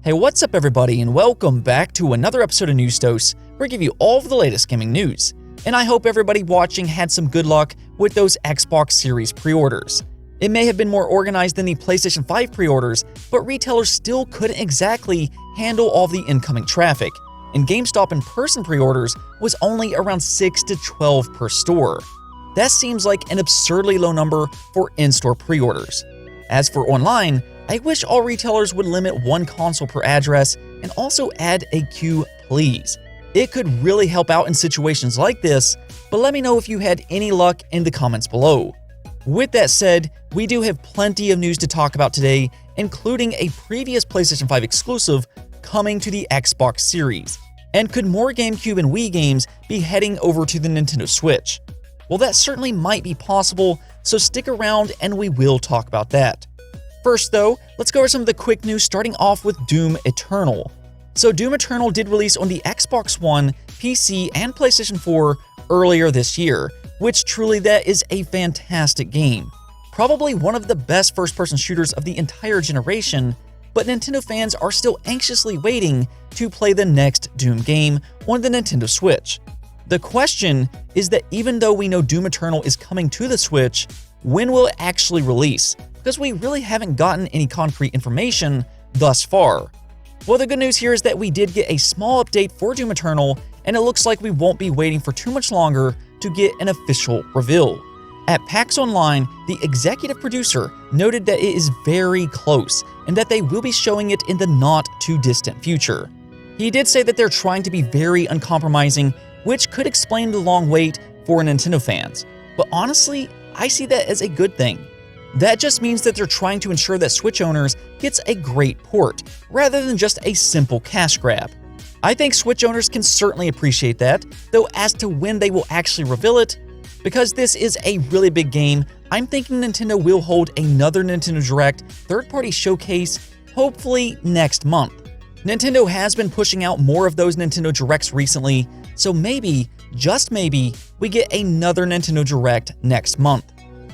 Hey, what's up everybody, and welcome back to another episode of News Dose, where I give you all of the latest gaming news. And I hope everybody watching had some good luck with those Xbox Series pre-orders. It may have been more organized than the PlayStation 5 pre-orders, but retailers still couldn't exactly handle all the incoming traffic, and GameStop in-person pre-orders was only around 6 to 12 per store. That seems like an absurdly low number for in-store pre-orders. As for online, I wish all retailers would limit one console per address and also add a queue, please. It could really help out in situations like this, but let me know if you had any luck in the comments below. With that said, we do have plenty of news to talk about today, including a previous PlayStation 5 exclusive coming to the Xbox Series. And could more Gamecube and Wii games be heading over to the Nintendo Switch? Well, that certainly might be possible, so stick around and we will talk about that. First though, let's go over some of the quick news, starting off with Doom Eternal. So Doom Eternal did release on the Xbox One, PC, and PlayStation 4 earlier this year, which truly that is a fantastic game. Probably one of the best first-person shooters of the entire generation, but Nintendo fans are still anxiously waiting to play the next Doom game on the Nintendo Switch. The question is that even though we know Doom Eternal is coming to the Switch, when will it actually release? Because we really haven't gotten any concrete information thus far. Well, the good news here is that we did get a small update for Doom Eternal, and it looks like we won't be waiting for too much longer to get an official reveal. At PAX Online, the executive producer noted that it is very close and that they will be showing it in the not-too-distant future. He did say that they're trying to be very uncompromising, which could explain the long wait for Nintendo fans. But honestly, I see that as a good thing. That just means that they're trying to ensure that Switch owners gets a great port, rather than just a simple cash grab. I think Switch owners can certainly appreciate that, though as to when they will actually reveal it, because this is a really big game, I'm thinking Nintendo will hold another Nintendo Direct third-party showcase, hopefully next month. Nintendo has been pushing out more of those Nintendo Directs recently, so maybe, just maybe, we get another Nintendo Direct next month.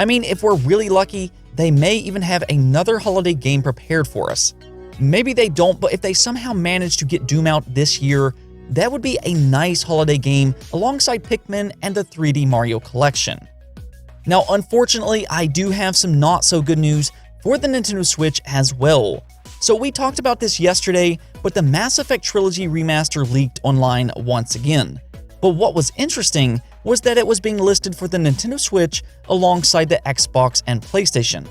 I mean, if we're really lucky, they may even have another holiday game prepared for us. Maybe they don't, but if they somehow manage to get Doom out this year, that would be a nice holiday game alongside Pikmin and the 3D Mario collection. Now, unfortunately, I do have some not so good news for the Nintendo Switch as well. So we talked about this yesterday, but the Mass Effect Trilogy remaster leaked online once again. But what was interesting was that it was being listed for the Nintendo Switch alongside the Xbox and PlayStation.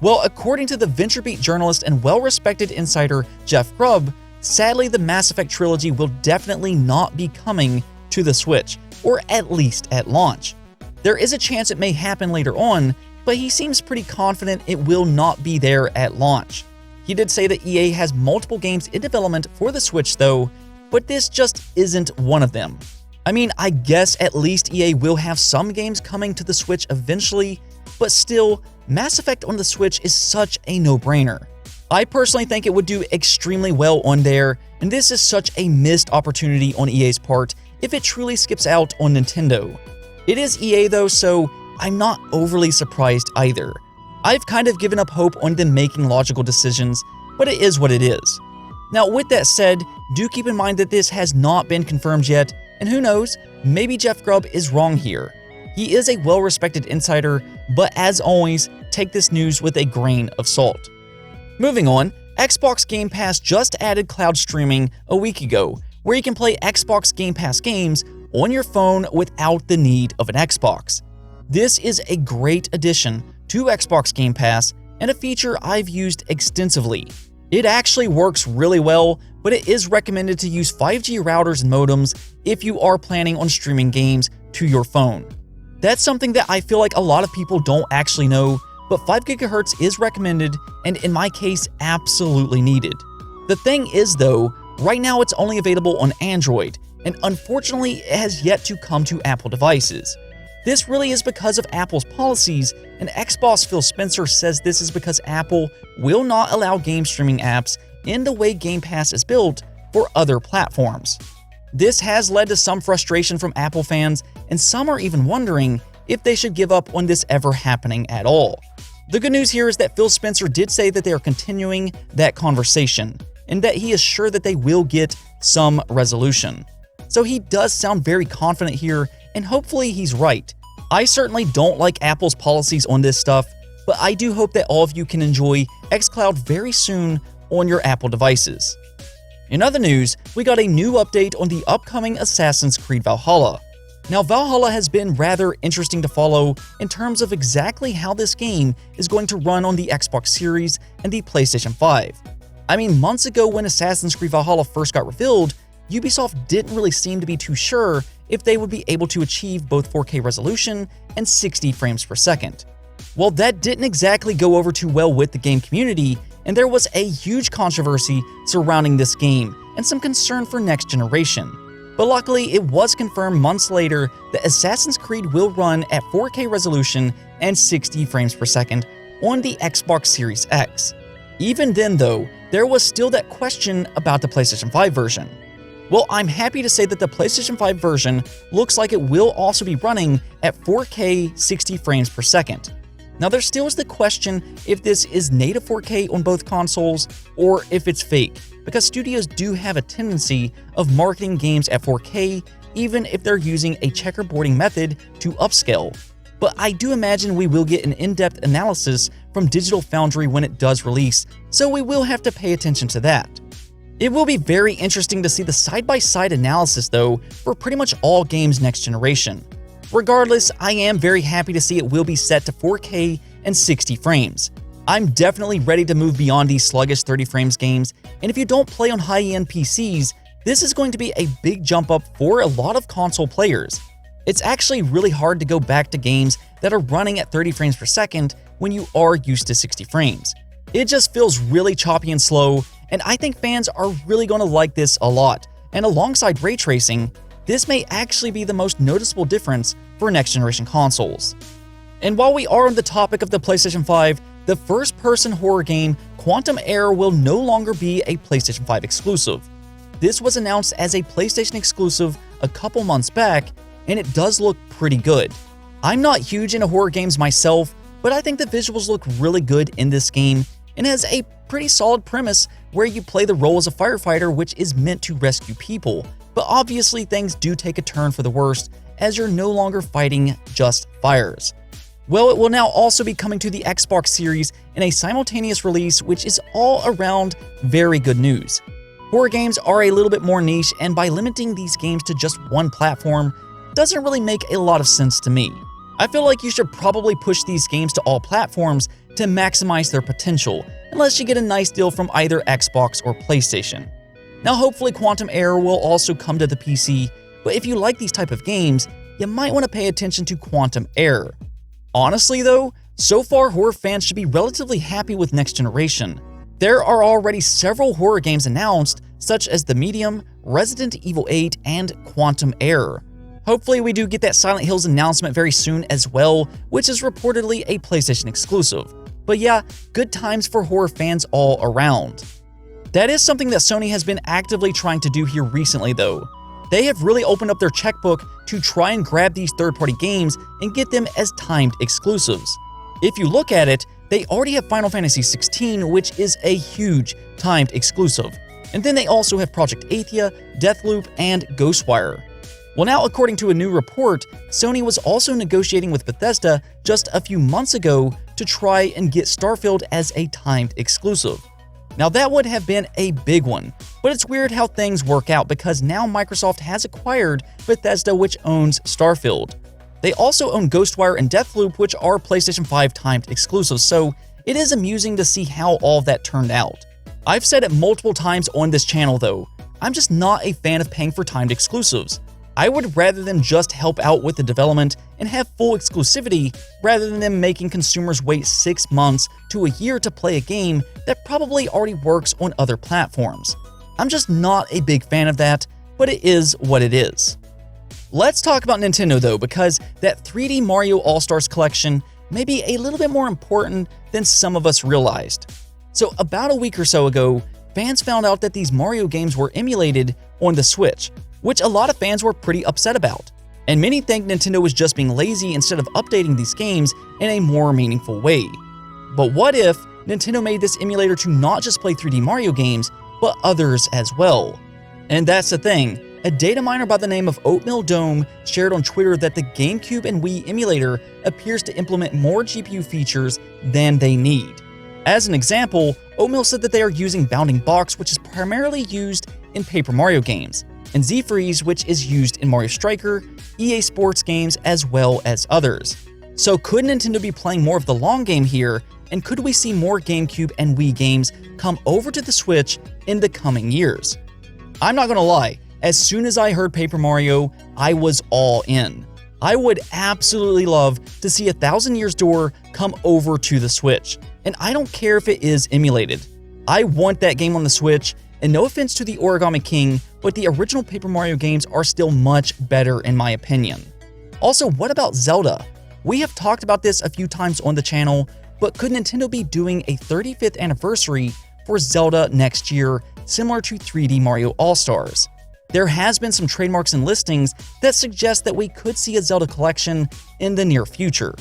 Well, according to the VentureBeat journalist and well-respected insider Jeff Grubb, sadly the Mass Effect Trilogy will definitely not be coming to the Switch, or at least at launch. There is a chance it may happen later on, but he seems pretty confident it will not be there at launch. He did say that EA has multiple games in development for the Switch though, but this just isn't one of them. I mean, I guess at least EA will have some games coming to the Switch eventually, but still, Mass Effect on the Switch is such a no-brainer. I personally think it would do extremely well on there, and this is such a missed opportunity on EA's part if it truly skips out on Nintendo. It is EA though, so I'm not overly surprised either. I've kind of given up hope on them making logical decisions, but it is what it is. Now, with that said, do keep in mind that this has not been confirmed yet, and who knows, maybe Jeff Grubb is wrong here. He is a well-respected insider, but as always, take this news with a grain of salt. Moving on, Xbox Game Pass just added cloud streaming a week ago, where you can play Xbox Game Pass games on your phone without the need of an Xbox. This is a great addition to Xbox Game Pass and a feature I've used extensively. It actually works really well, but it is recommended to use 5G routers and modems if you are planning on streaming games to your phone. That's something that I feel like a lot of people don't actually know, but 5 GHz is recommended and in my case absolutely needed. The thing is though, right now it's only available on Android, and unfortunately it has yet to come to Apple devices. This really is because of Apple's policies, and ex-boss Phil Spencer says this is because Apple will not allow game streaming apps in the way Game Pass is built for other platforms. This has led to some frustration from Apple fans, and some are even wondering if they should give up on this ever happening at all. The good news here is that Phil Spencer did say that they are continuing that conversation. and that he is sure that they will get some resolution. So he does sound very confident here, and hopefully he's right. I certainly don't like Apple's policies on this stuff, but I do hope that all of you can enjoy xCloud very soon on your Apple devices. In other news, we got a new update on the upcoming Assassin's Creed Valhalla. Now, Valhalla has been rather interesting to follow in terms of exactly how this game is going to run on the Xbox Series and the PlayStation 5. I mean, months ago when Assassin's Creed Valhalla first got revealed, Ubisoft didn't really seem to be too sure if they would be able to achieve both 4K resolution and 60 frames per second. Well, that didn't exactly go over too well with the game community, and there was a huge controversy surrounding this game and some concern for next generation. But luckily, it was confirmed months later that Assassin's Creed will run at 4K resolution and 60 frames per second on the Xbox Series X. Even then though, there was still that question about the PlayStation 5 version. Well, I'm happy to say that the PlayStation 5 version looks like it will also be running at 4K 60 frames per second. Now, there still is the question if this is native 4K on both consoles or if it's fake, because studios do have a tendency of marketing games at 4K even if they're using a checkerboarding method to upscale. But I do imagine we will get an in-depth analysis from Digital Foundry when it does release, so we will have to pay attention to that. It will be very interesting to see the side-by-side analysis though for pretty much all games next generation. Regardless, I am very happy to see it will be set to 4K and 60 frames. I'm definitely ready to move beyond these sluggish 30 frames games, and if you don't play on high-end PCs, this is going to be a big jump up for a lot of console players. It's actually really hard to go back to games that are running at 30 frames per second when you are used to 60 frames. It just feels really choppy and slow, and I think fans are really going to like this a lot, and alongside ray tracing, this may actually be the most noticeable difference for next-generation consoles. And while we are on the topic of the PlayStation 5, the first-person horror game Quantum Error will no longer be a PlayStation 5 exclusive. This was announced as a PlayStation exclusive a couple months back, and it does look pretty good. I'm not huge into horror games myself, but I think the visuals look really good in this game and has a pretty solid premise where you play the role as a firefighter which is meant to rescue people. But obviously things do take a turn for the worst as you're no longer fighting just fires. Well, it will now also be coming to the Xbox Series in a simultaneous release, which is all around very good news. Horror games are a little bit more niche, and by limiting these games to just one platform doesn't really make a lot of sense to me. I feel like you should probably push these games to all platforms to maximize their potential, unless you get a nice deal from either Xbox or PlayStation. Now, hopefully Quantum Error will also come to the PC, but if you like these type of games, you might want to pay attention to Quantum Error. Honestly though, so far horror fans should be relatively happy with next generation. There are already several horror games announced, such as The Medium, Resident Evil 8, and Quantum Error. Hopefully we do get that Silent Hills announcement very soon as well, which is reportedly a PlayStation exclusive. But yeah, good times for horror fans all around. That is something that Sony has been actively trying to do here recently though. They have really opened up their checkbook to try and grab these third-party games and get them as timed exclusives. If you look at it, they already have Final Fantasy XVI, which is a huge timed exclusive. And then they also have Project Athia, Deathloop, and Ghostwire. Well, now according to a new report, Sony was also negotiating with Bethesda just a few months ago to try and get Starfield as a timed exclusive. Now that would have been a big one, but it's weird how things work out because now Microsoft has acquired Bethesda, which owns Starfield. They also own Ghostwire and Deathloop, which are PlayStation 5 timed exclusives, so it is amusing to see how all that turned out. I've said it multiple times on this channel though, I'm just not a fan of paying for timed exclusives. I would rather them just help out with the development and have full exclusivity rather than them making consumers wait 6 months to a year to play a game that probably already works on other platforms. I'm just not a big fan of that, but it is what it is. Let's talk about Nintendo though, because that 3D Mario All-Stars collection may be a little bit more important than some of us realized. So about a week or so ago, fans found out that these Mario games were emulated on the Switch, which a lot of fans were pretty upset about. And many think Nintendo was just being lazy instead of updating these games in a more meaningful way. But what if Nintendo made this emulator to not just play 3D Mario games, but others as well. And that's the thing, a data miner by the name of Oatmeal Dome shared on Twitter that the GameCube and Wii emulator appears to implement more GPU features than they need. As an example, Oatmeal said that they are using Bounding Box, which is primarily used in Paper Mario games, and Z-Freeze, which is used in Mario Striker, EA Sports games, as well as others. So could Nintendo be playing more of the long game here, and could we see more GameCube and Wii games come over to the Switch in the coming years? I'm not gonna lie, as soon as I heard Paper Mario, I was all in. I would absolutely love to see 1,000 Years Door come over to the Switch, and I don't care if it is emulated. I want that game on the Switch, and no offense to the Origami King, but the original Paper Mario games are still much better in my opinion. Also, what about Zelda? We have talked about this a few times on the channel, but could Nintendo be doing a 35th anniversary for Zelda next year, similar to 3D Mario All-Stars? There has been some trademarks and listings that suggest that we could see a Zelda collection in the near future.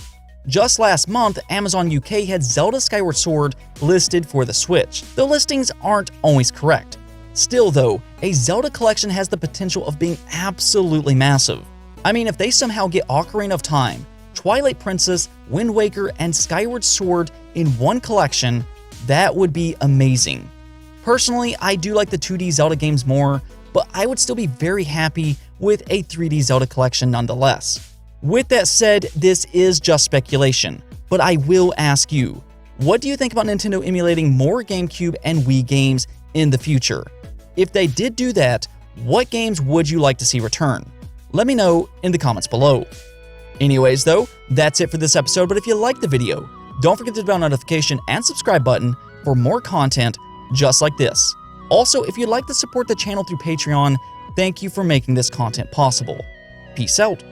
Just last month, Amazon UK had Zelda Skyward Sword listed for the Switch. The listings aren't always correct. Still though, a Zelda collection has the potential of being absolutely massive. I mean, if they somehow get Ocarina of Time, Twilight Princess, Wind Waker, and Skyward Sword in one collection, that would be amazing. Personally, I do like the 2D Zelda games more, but I would still be very happy with a 3D Zelda collection nonetheless. With that said, this is just speculation, but I will ask you, what do you think about Nintendo emulating more GameCube and Wii games in the future? If they did do that, what games would you like to see return? Let me know in the comments below. Anyways though, that's it for this episode, but if you liked the video, don't forget to hit the bell notification and subscribe button for more content just like this. Also, if you'd like to support the channel through Patreon, thank you for making this content possible. Peace out.